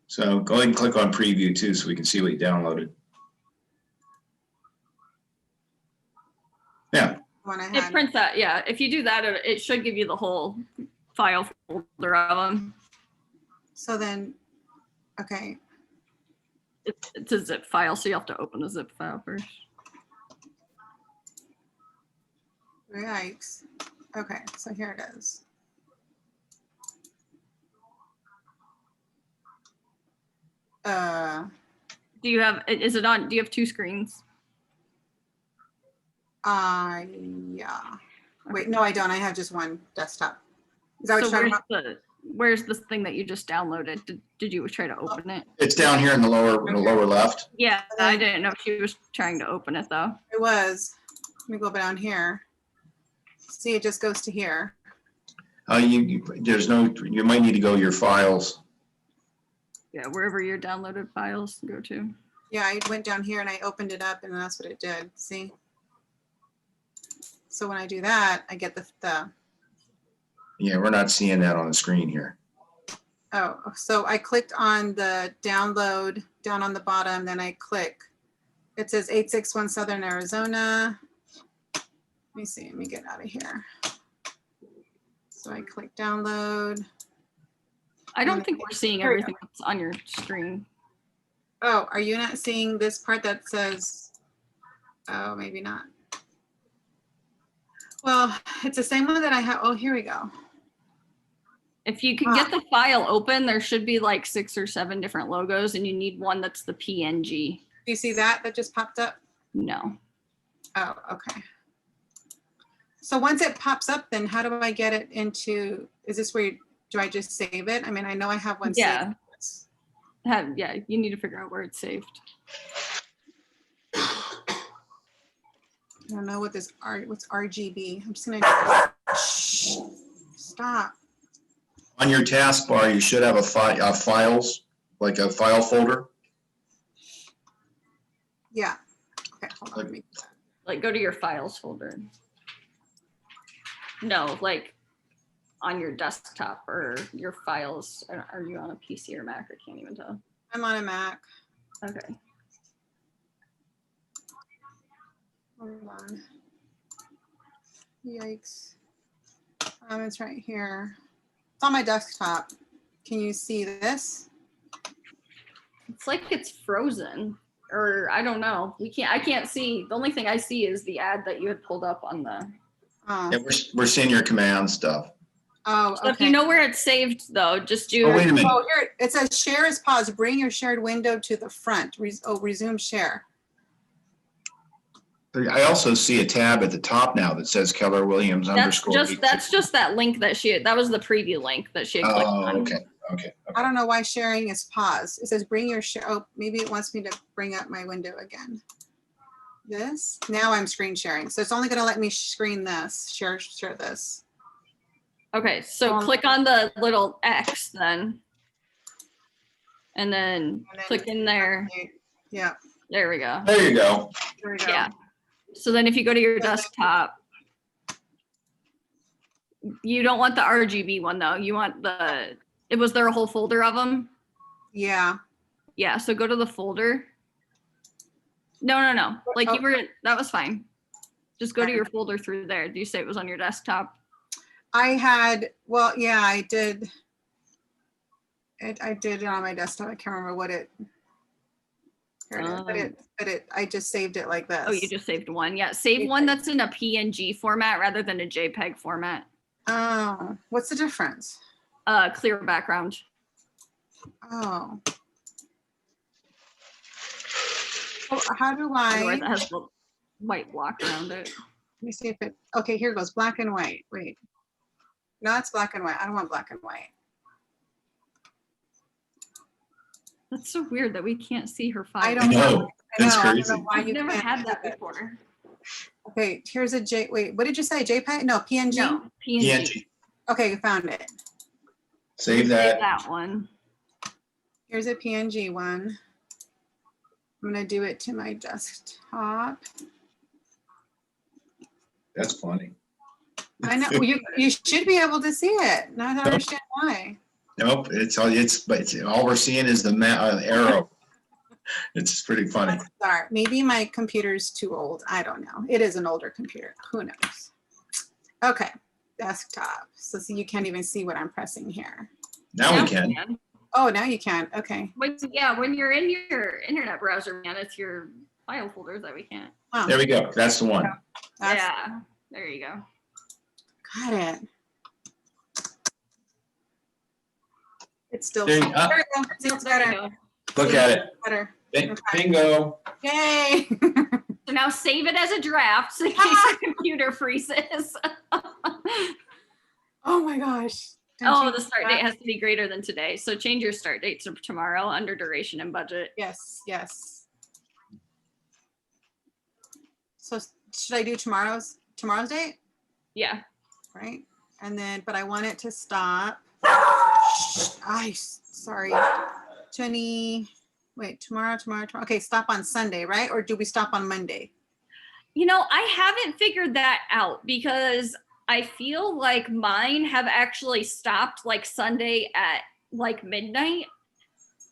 So go ahead and click on preview too, so we can see what you downloaded. Yeah. One I It had. prints that, yeah. If you do that, it should give you the whole file folder of them. So then, okay. It's a zip file, so you have to open the zip file first. Yikes. Okay, so here it is. Do you have, is it on, do you have two screens? Yeah. Wait, no, I don't. I have just one desktop. Is that what So you're talking about? where's this thing that you just downloaded? Did you try to open it? It's down here in the lower left. Yeah, I didn't know if she was trying to open it though. It was. Let me go down here. See, it just goes to here. You might need to go to your files. Yeah, wherever your downloaded files go to. Yeah, I went down here and I opened it up and that's what it did. See? So when I do that, I get the Yeah, we're not seeing that on the screen here. oh, so I clicked on the download down on the bottom, then I click. It says 861 Southern Arizona. Let me see, let me get out of here. So I click download. I don't think we're seeing everything that's on your screen. Oh, are you not seeing this part that says, oh, maybe not. Well, it's the same one that I have. Oh, here we go. If you can get the file open, there should be like 6 or 7 different logos and you need one that's the PNG. Do you see that just popped up? No. Oh, okay. So once it pops up, then how do I get it into, is this where, do I just save it? I mean, I know I have one Yeah. saved. Yeah, you need to figure out where it's saved. I don't know what this what's RGB. I'm just gonna shh, stop. On your taskbar, you should have a files, like a file folder. Yeah. Okay, hold on. Let me, Like go to your files folder. No, like on your desktop or your files. Are you on a PC or Mac? I can't even tell. I'm on a Mac. Okay. Hold on. Yikes. It's right here. It's on my desktop. Can you see this? It's like it's frozen, or I don't know. I can't see. The only thing I see is the ad that you had pulled up on the. Oh, Yeah, we're seeing your command stuff. oh, So if okay. you know where it's saved, though, just do. Oh, wait a minute. Oh, here it says share is paused. Bring your shared window to the front. Resume share. I also see a tab at the top now that says Keller Williams That's _ just that link that was the preview link that she had clicked Oh, on. okay. I don't know why sharing is paused. It says bring your share. Oh, maybe it wants me to bring up my window again. This, now I'm screen sharing. So it's only gonna let me screen this, share this. Okay, so click on the little X then. And then click in there. Yeah, There we go. There you go. there we go. Yeah. So then if you go to your desktop, you don't want the RGB one though. You want was there a whole folder of them? Yeah. Yeah, so go to the folder. No. Like that was fine. Just go to your folder through there. Do you say it was on your desktop? I had, well, yeah, I did. I did it on my desktop. I can't remember what it. Here it is. But I just saved it like this. Oh, you just saved one. Yeah, save one that's in a PNG format rather than a JPEG format. Oh, what's the difference? Clear background. Oh. Oh, how do Otherwise, I? it has the white block around it. Let me see if it. Okay, here goes black and white. Wait. No, it's black and white. I don't want black and white. That's so weird that we can't see her file. I don't know. know. That's I don't crazy. know why I've you never can't had do that it. before. Okay, here's a J. Wait, what did you say? JPEG? No, PNG. No, PNG. PNG. Okay, you found it. Save Save that. that one. Here's a PNG one. I'm gonna do it to my desktop. That's funny. I know you should be able to see it. Now I don't understand why. Nope, but all we're seeing is the arrow. It's pretty funny. Sorry, maybe my computer's too old. I don't know. It is an older computer. Who knows? Okay, desktop. So you can't even see what I'm pressing here. Now we can. Oh, now you can. Okay. When you're in your internet browser, man, it's your file folders that we can't. Wow. There we go. That's the one. Yeah, there you go. Got it. It's still. There There you go. we go. See, it's There you better. go. Look at it. Better. Bingo. Yay. So now save it as a draft in case your computer freezes. Oh my gosh. Oh, the start date has to be greater than today. So change your start date to tomorrow under duration and budget. Yes, yes. So should I do tomorrow's date? Yeah. Right? And then, but I want it to stop. Sorry. 20, wait, tomorrow. Okay, stop on Sunday, right? Or do we stop on Monday? You know, I haven't figured that out because I feel like mine have actually stopped like Sunday at like midnight.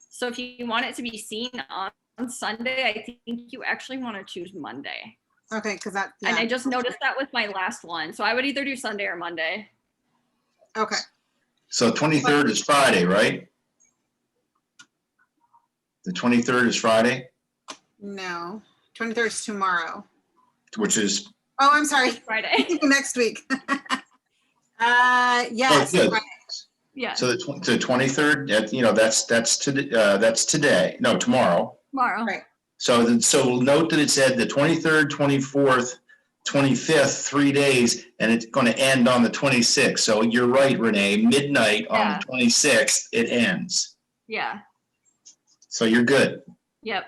So if you want it to be seen on Sunday, I think you actually want to choose Monday. Okay, because that, And yeah. I just noticed that with my last one. So I would either do Sunday or Monday. Okay, So 23rd is Friday, right? The 23rd is Friday, no, 23rd is tomorrow. which is, Oh, I'm sorry. Friday. Next week. Yes. good. Friday. Yeah. so the 23rd, that's today, no, tomorrow. Tomorrow. Right. So note that it said the 23rd, 24th, 25th, 3 days, and it's going to end on the 26th. So you're right, Renee, midnight on Yeah. the 26th, it ends. Yeah. So you're good. Yep.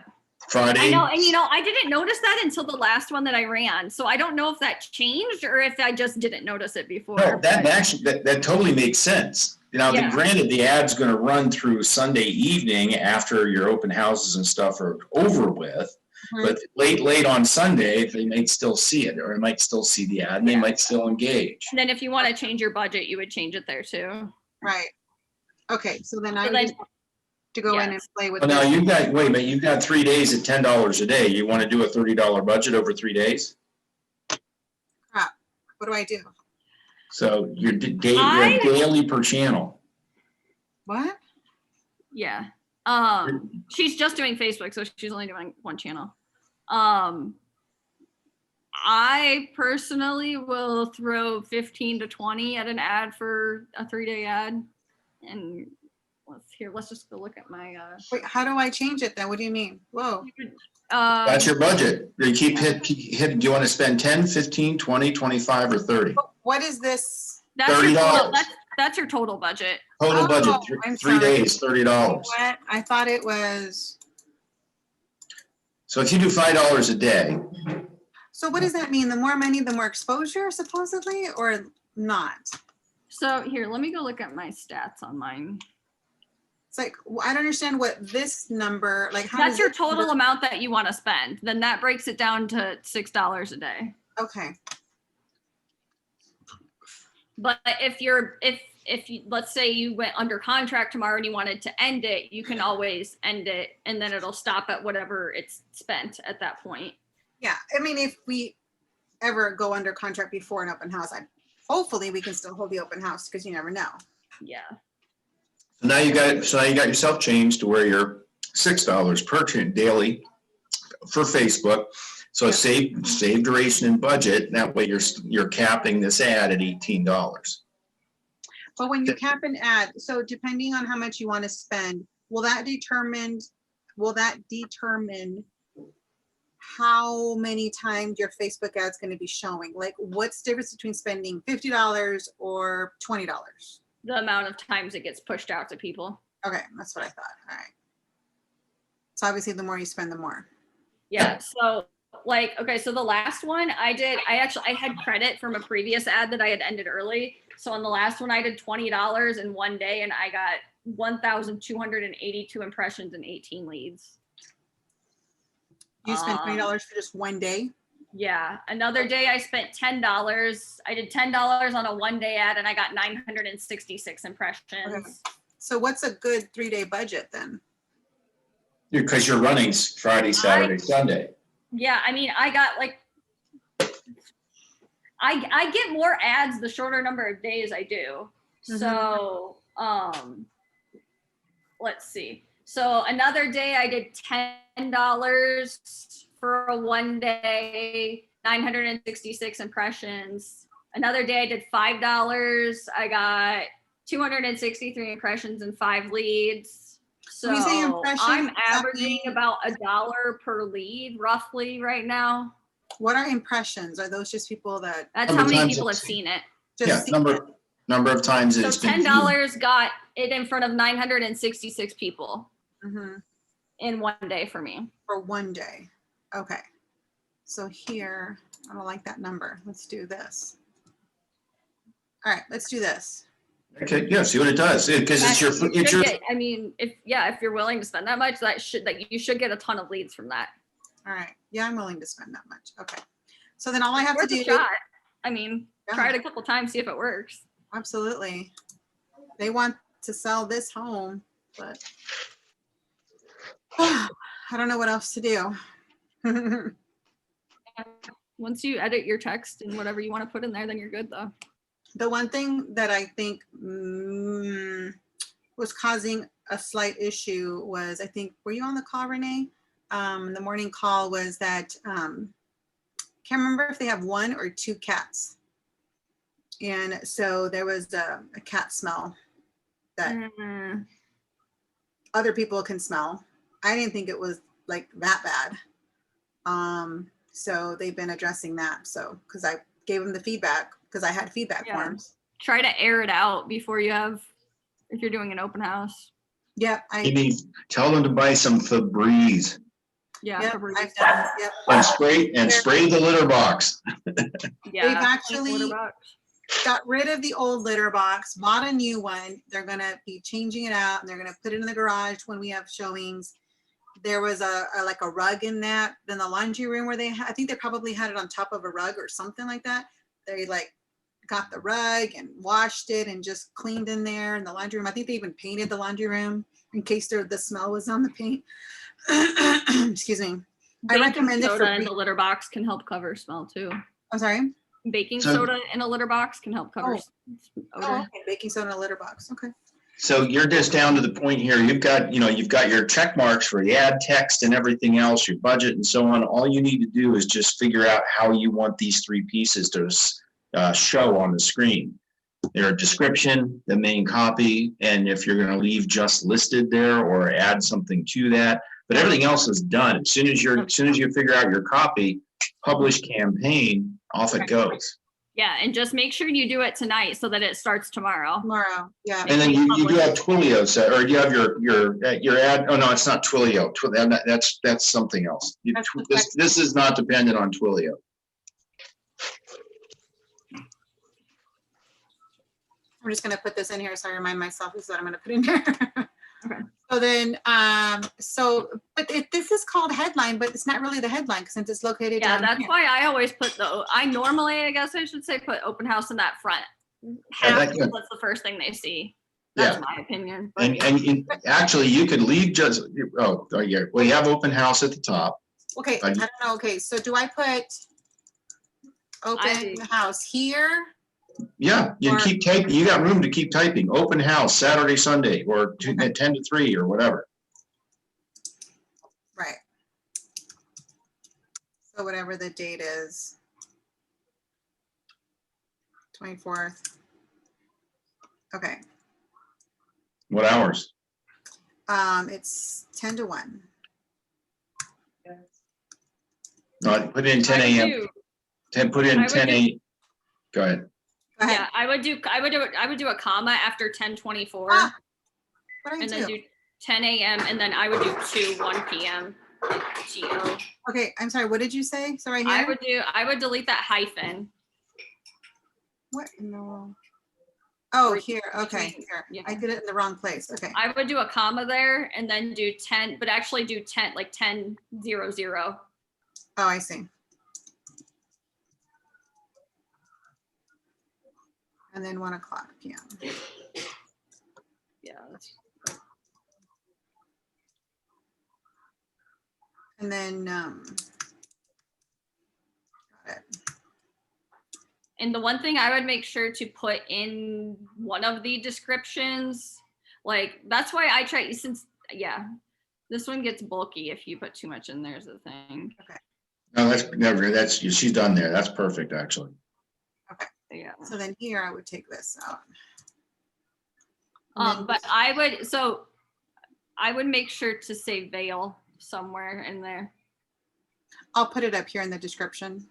Friday. I know. And you know, I didn't notice that until the last one that I ran. So I don't know if that changed or if I just didn't notice it before. No, that but- actually, that totally makes sense. Now, Yeah. granted, the ad's going to run through Sunday evening after your open houses and stuff are over with. Mhm. But late on Sunday, they might still see it, or they might still see the ad, and they Yeah. might still engage. And then if you want to change your budget, you would change it there too. Right. Okay, so then I So would then- just have to go in and Yes. play with Well, now this. wait a minute, you've got 3 days at $10 a day. You want to do a $30 budget over 3 days? What do I do? So you're I- daily per channel. What? Yeah. She's just doing Facebook, so she's only doing one channel. I personally will throw 15 to 20 at an ad for a 3-day ad. And let's just go look at my Wait, how do I change it then? What do you mean? Whoa. That's your budget. You keep hit, do you want to spend 10, 15, 20, 25, or 30? What is this? that's your $30. total, that's your total budget. Total budget, Oh, I'm 3 sorry. days, $30. What? I thought it was, So if you do $5 a day, so what does that mean? The more money, the more exposure supposedly, or not? So here, let me go look at my stats on mine. It's like, I don't understand what this number, like how That's does your this total number- amount that you want to spend. Then that breaks it down to $6 a day. Okay, But if you, let's say you went under contract tomorrow and you wanted to end it, you can always end it and then it'll stop at whatever it's spent at that point. yeah, I mean, if we ever go under contract before an open house, hopefully we can still hold the open house, because you never know. Yeah. so now you got yourself changed to where you're $6 per daily for Facebook. So Yeah. save duration and budget. And that way you're capping this ad at $18. But when you cap an ad, so depending on how much you want to spend, will that determine how many times your Facebook ad's going to be showing? Like, what's the difference between spending $50 or $20? The amount of times it gets pushed out to people. Okay, that's what I thought. All right. So obviously, the more you spend, the more. Yeah. So like, okay, so the last one I had credit from a previous ad that I had ended early. So on the last one, I did $20 in one day and I got 1,282 impressions and 18 leads. You spent $20 for just one day? Yeah. Another day I spent $10. I did $10 on a 1-day ad and I got 966 impressions. Okay. So what's a good 3-day budget then? Because you're running Friday, Saturday, Sunday. Yeah. I mean, I got like, I get more ads the shorter number of days I do. So, let's see. So another day I did $10 for a 1 day, 966 impressions. Another day I did $5. I got 263 impressions and 5 leads. So When you say impressions, I'm does that averaging mean- about $1 per lead roughly right now. What are impressions? Are those just people that That's Number how of many times people have it's seen it. just Yeah, see it? number of times that So it's been viewed. $10 got it in front of 966 people Mhm. in one day for me. For one day? Okay. So here, I don't like that number. Let's do this. All right, let's do this. Okay, yeah, see what it does, because it's your, You it's should your, get- I mean, if you're willing to spend that much, that you should get a ton of leads from that. All right. Yeah, I'm willing to spend that much. Okay. So then all I have to Worth do. a shot. I mean, Yeah. try it a couple times, see if it works. Absolutely. They want to sell this home, but I don't know what else to do. Once you edit your text and whatever you want to put in there, then you're good though. The one thing that I think was causing a slight issue was, I think, were you on the call, Renee? The morning call was that, can't remember if they have 1 or 2 cats. And so there was a cat smell that Mm, other people can smell. I didn't think it was like that bad. So they've been addressing that. So, because I gave them the feedback, because I had feedback Yeah. forms. try to air it out before if you're doing an open house. Yep, you need, tell them to buy some Febreze Yeah. yep, Febreze. I've done, yep. and spray the litter box. Yeah. They've actually Litter box. got rid of the old litter box, bought a new one. They're gonna be changing it out and they're gonna put it in the garage when we have showings. There was a like a rug in that, then the laundry room where I think they probably had it on top of a rug or something like that. They like got the rug and washed it and just cleaned in there in the laundry room. I think they even painted the laundry room in case the smell was on the paint. Excuse me. I Baking recommend it for soda in the litter box can help cover smell too. I'm sorry. Baking So- soda in a litter box can help cover Oh, odor. okay. Baking soda in a litter box. Okay. So you're just down to the point here, you've got your check marks for the ad text and everything else, your budget and so on. All you need to do is just figure out how you want these 3 pieces to show on the screen. Their description, the main copy, and if you're going to leave just listed there or add something to that, but everything else is done. As soon as you figure out your copy, publish campaign, off it goes. Yeah, and just make sure you do it tonight so that it starts tomorrow. Tomorrow. Yeah. And then you do have Twilio set, or you have your ad. Oh no, it's not Twilio. That's something else. This is not dependent on Twilio. I'm just gonna put this in here so I remind myself this is what I'm gonna put in here. Okay. So then, this is called headline, but it's not really the headline since it's located Yeah, down that's here. why I always put I guess I should say put open house in that front. that- yeah. That's the first thing they see. That's Yeah. my opinion. But And actually, you could leave just, yeah, well, you have open house at the top. Okay, I don't know. Okay, so do I put open house here? Yeah, you Or- keep typing. You got room to keep typing. Open house Saturday, Sunday, or 10 to 3 or whatever. Right. So whatever the date is. 24th. Okay, What hours? it's 10 to 1. No, put in 10 I a.m. do- Put in I would 10 do- a.m. Go ahead. Go ahead. Yeah, I would do a comma after 10:24 Ah, what do I and then do? do 10 a.m. and then I would do 1 p.m. GO. Okay, I'm sorry, what did you say? So right I here? would delete that hyphen. What in the world? Oh, Or here, okay, between- here. yeah. I did it in the wrong place, okay. I would do a comma there and then do 10, but actually do 10, like 10:00. Oh, I see. And then 1:00 PM. Yeah. that's- And then, got it. And the one thing I would make sure to put in one of the descriptions, like that's why I try this one gets bulky if you put too much in there is the thing. No, that's never, she's done there. That's perfect, actually. Yeah. So then here I would take this out. And then But I I would make sure to say Vail somewhere in there. I'll put it up here in the description.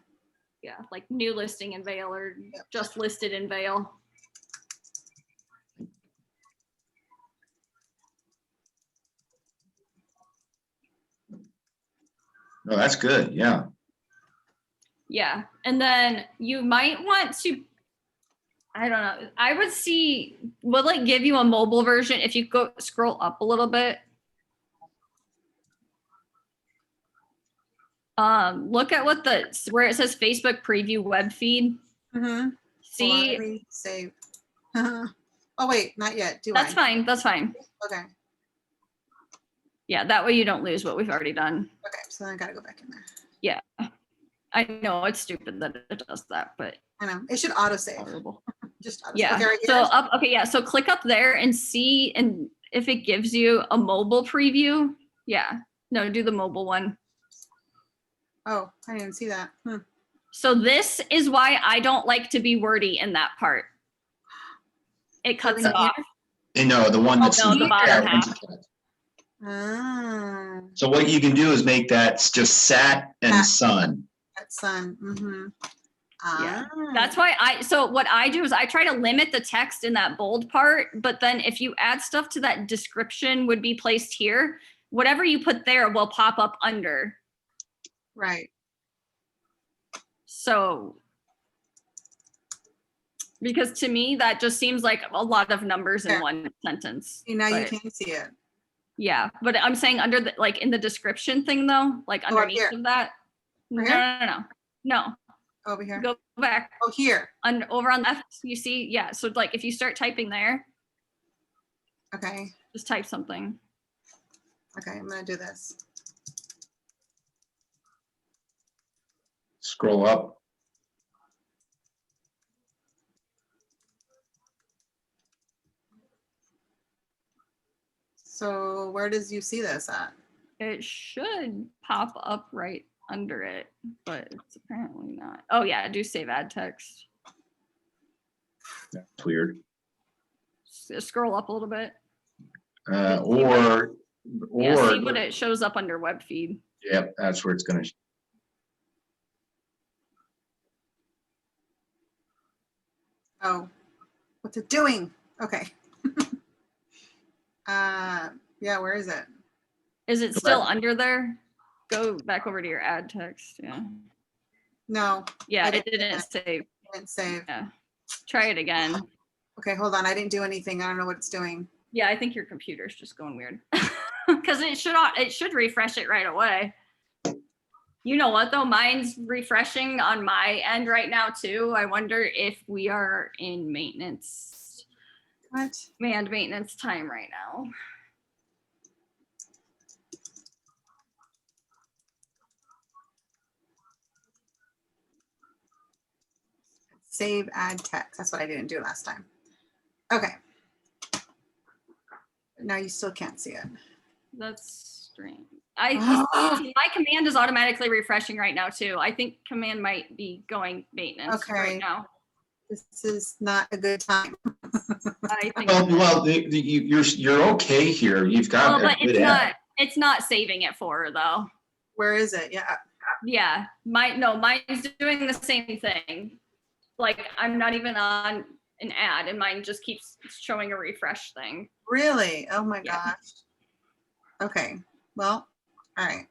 Yeah, like new listing in Vail or Yep. just listed in Vail. No, that's good. Yeah. Yeah, and then you might want to, I don't know, I would see, will it give you a mobile version if you go scroll up a little bit? Look at what where it says Facebook preview web feed. Mm-hmm. See, Save. Oh, wait, not yet. Do that's I? fine, that's fine. Okay. Yeah, that way you don't lose what we've already done. Okay. So then I gotta go back in there. I know it's stupid that it does that, but I know. It should auto save. horrible. Just auto Yeah, Okay, right so here. up, okay, yeah, so click up there and see, and if it gives you a mobile preview, yeah, no, do the mobile one. Oh, I didn't see that. So this is why I don't like to be wordy in that part. It cuts Right off. And no, the one that's. no, the bottom half. Ah, So what you can do is make that just sat Sat. and sun. that sun. Mm-hmm. Yeah. Ah, That's why so what I do is I try to limit the text in that bold part, but then if you add stuff to that description would be placed here, whatever you put there will pop up under. right. So, because to me, that just seems like a lot of numbers in Yeah. one sentence. See, now you but- can see it. Yeah, but I'm saying under the, like in the description thing though, like up underneath here. of that. No, Right here? no, Over here. go back. Oh, here. Over on the left, you see, yeah, so like if you start typing there, Okay. just type something. Okay. I'm gonna do this. Scroll up. So where does you see this at? It should pop up right under it, but it's apparently not. Oh yeah, do save ad text. That's weird. Scroll up a little bit. Or, Yeah, see what it shows up under web feed. yep, that's where it's gonna. Oh, what's it doing? Okay. Yeah, where is it? Is it Go still back. under there? Go back over to your ad text. Yeah. No, Yeah, I it didn't didn't save. I didn't save. Yeah. Try it again. Okay, hold on. I didn't do anything. I don't know what it's doing. Yeah, I think your computer's just going weird. Because it should refresh it right away. You know what though? Mine's refreshing on my end right now too. I wonder if we are in maintenance, What? manned maintenance time right now. Save ad text. That's what I didn't do last time. Okay. Now you still can't see it. That's strange. My command is automatically refreshing right now too. I think command might be going maintenance Okay. right now. This is not a good time. I think. Well, you're okay here. You've got. Well, a but good it's app. not saving it for her though. Where is it? Yeah. Yeah, mine's doing the same thing. Like I'm not even on an ad and mine just keeps showing a refresh thing. Really? Oh my Yeah. gosh. Okay. Well, all right.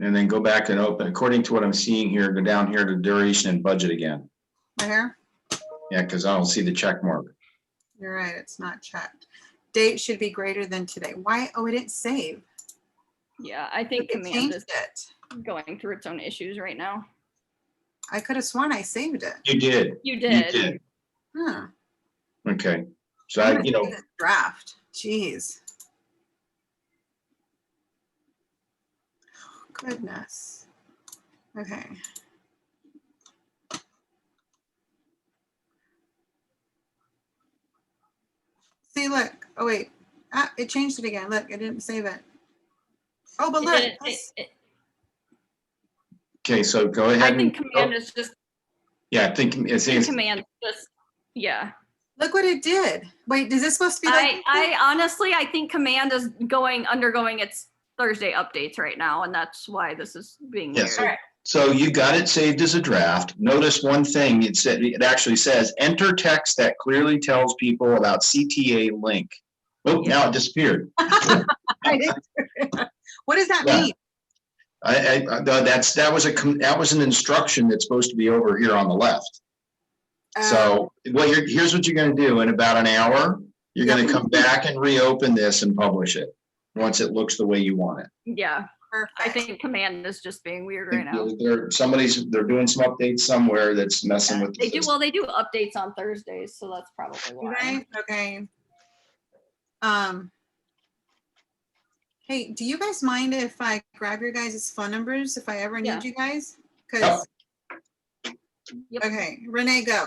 And then go back and open, according to what I'm seeing here, go down here to duration and budget again. Right here? Yeah, because I don't see the check mark. You're right. It's not checked. Date should be greater than today. Why? Oh, it didn't save. Yeah, I think It command changed is it. going through its own issues right now. I could have sworn I saved it. You did. You You did. did. Huh. Okay. So I'm I, gonna save this draft. Jeez. Goodness. Okay. See, look. Oh wait. Ah, it changed it again. Look, it didn't save it. Oh, but It look. didn't- that's- okay, so go I ahead think and, command is just yeah, I think it's, command just yeah. Look what it did. Wait, is this supposed to be like? I honestly, I think Command is undergoing its Thursday updates right now, and that's why this is being Yes. weird. So you got it saved as a draft. Notice one thing, it actually says, enter text that clearly tells people about CTA link. Oh, now it disappeared. I didn't- What does that Yeah. mean? That was an instruction that's supposed to be over here on the left. So here's what you're gonna do. In about an hour, you're gonna come back and reopen this and publish it, once it looks the way you want it. Yeah, Perfect. I think Command is just being weird right now. They're doing some updates somewhere that's messing with the They do, system. well, they do updates on Thursdays, so that's probably why. Right? Okay. Hey, do you guys mind if I grab your guys' phone numbers if I ever need Yeah. you guys? Because, Yep. okay, Renee, go.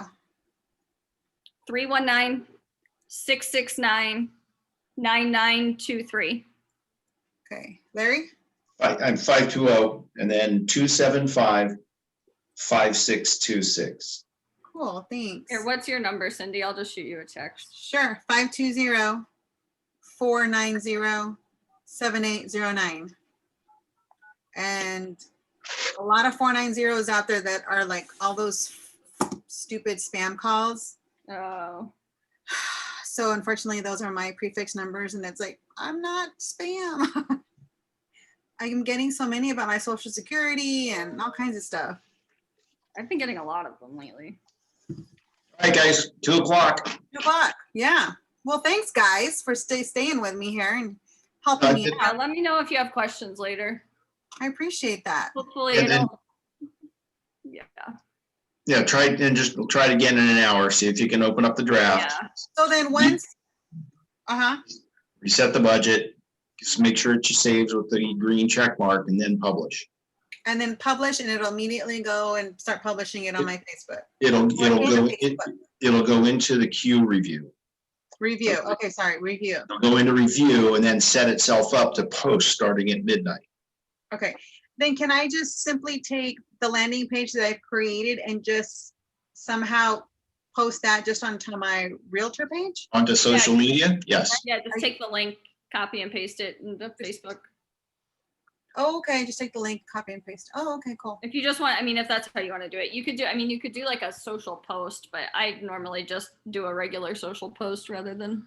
319-669-9923. Okay, Larry? I'm 520 and then 275-5626. Cool, thanks. Here, what's your number, Cindy? I'll just shoot you a text. Sure, 520-490-7809. And a lot of 490s out there that are like all those stupid spam calls. Oh, So unfortunately, those are my prefix numbers, and it's like, I'm not spam. I'm getting so many about my social security and all kinds of stuff. I've been getting a lot of them lately. All right, guys, 2:00. 2:00. Yeah. Well, thanks, guys, for staying with me here and helping me Yeah, out. let me know if you have questions later. I appreciate that. Hopefully, And then- yeah, Yeah, try it again in an hour. See if you can open up the draft. yeah. So then once, Reset the budget. Just make sure it saves with the green check mark and then publish. and then publish, and it'll immediately go and start publishing it on my Facebook. It'll Or in go Facebook. it'll go into the queue review. Review. Okay, sorry, review. It'll go into review and then set itself up to post starting at midnight. Okay, then can I just simply take the landing page that I've created and just somehow post that just onto my Realtor page? Onto social media? Yes. Yeah, just take the link, copy and paste it into Facebook. Oh, okay, just take the link, copy and paste. Oh, okay, cool. If you just want, I mean, if that's how you want to do it, you could do like a social post, but I normally just do a regular social post rather than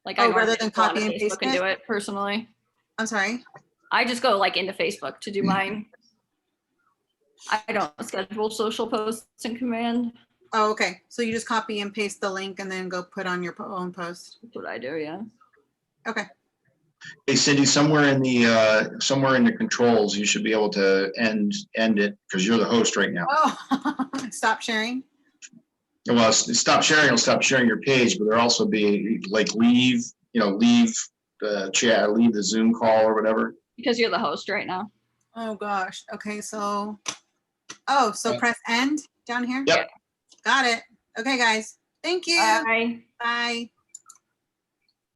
like I Oh, rather normally than just go onto copy and Facebook paste and it? do it personally. I'm sorry. I just go like into Facebook to do mine. I don't schedule social posts in Command. Oh, okay. So you just copy and paste the link and then go put on your own post. That's what I do, yeah. Okay. Hey Cindy, somewhere in the controls, you should be able to end it because you're the host right now. Oh, stop sharing. Well, stop sharing will stop sharing your page, but there'll also be like leave the chat, leave the Zoom call or whatever. Because you're the host right now. Oh gosh. Okay, so Yeah. press end down here? Yep. Got it. Okay, guys. Thank you. Bye. Bye.